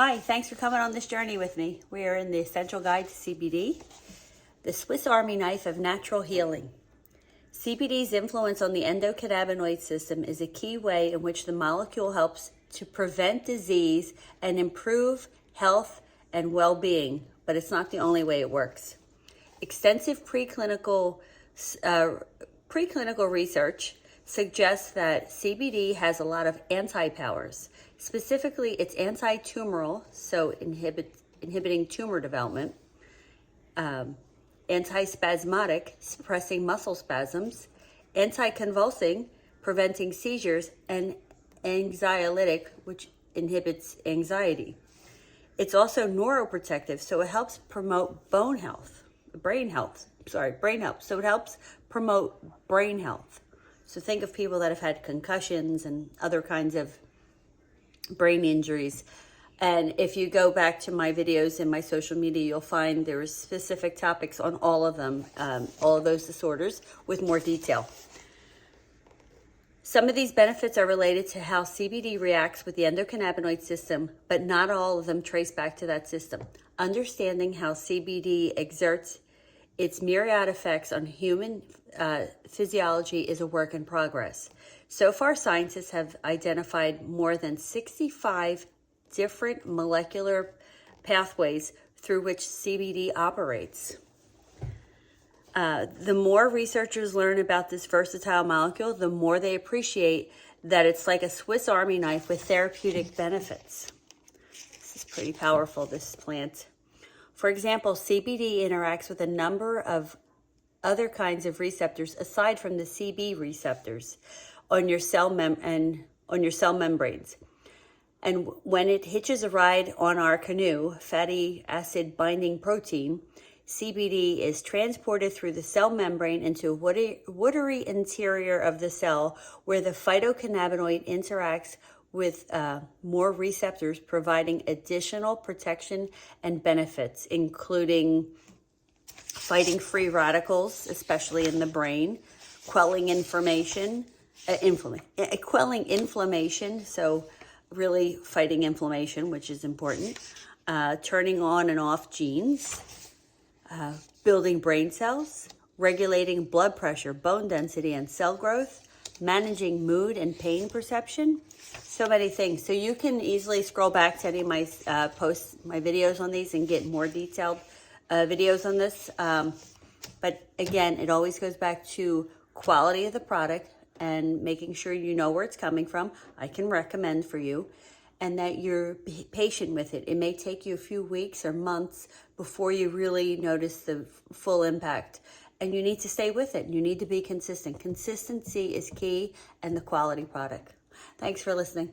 Hi, thanks for coming on this journey with me. We are in the Essential Guide to CBD, the Swiss Army knife of natural healing. CBD's influence on the endocannabinoid system is a key way in which the molecule helps to prevent disease and improve health and well-being, but it's not the only way it works. Extensive preclinical research suggests that CBD has a lot of anti-powers. Specifically, it's anti-tumoral, so inhibiting tumor development, anti-spasmodic, suppressing muscle spasms, anti-convulsing, preventing seizures, and anxiolytic, which inhibits anxiety. It's also neuroprotective, so it helps promote brain health. So it helps promote brain health. So think of people that have had concussions and other kinds of brain injuries. And if you go back to my videos in my social media, you'll find there are specific topics on all of them, all of those disorders with more detail. Some of these benefits are related to how CBD reacts with the endocannabinoid system, but not all of them trace back to that system. Understanding how CBD exerts its myriad effects on human physiology is a work in progress. So far, scientists have identified more than 65 different molecular pathways through which CBD operates. The more researchers learn about this versatile molecule, the more they appreciate that it's like a Swiss Army knife with therapeutic benefits. This is pretty powerful, this plant. For example, CBD interacts with a number of other kinds of receptors aside from the CB receptors on your cell membranes. And when it hitches a ride on our canoe, fatty acid binding protein, CBD is transported through the cell membrane into a watery interior of the cell where the phytocannabinoid interacts with more receptors, providing additional protection and benefits, including fighting free radicals, especially in the brain, quelling inflammation, so really fighting inflammation, which is important, turning on and off genes, building brain cells, regulating blood pressure, bone density, and cell growth, managing mood and pain perception, so many things. So you can easily scroll back to any of my posts, my videos on these, and get more detailed videos on this. But again, it always goes back to quality of the product and making sure you know where it's coming from. I can recommend for you, and that you're patient with it. It may take you a few weeks or months before you really notice the full impact. And you need to stay with it. You need to be consistent. Consistency is key, and the quality product. Thanks for listening.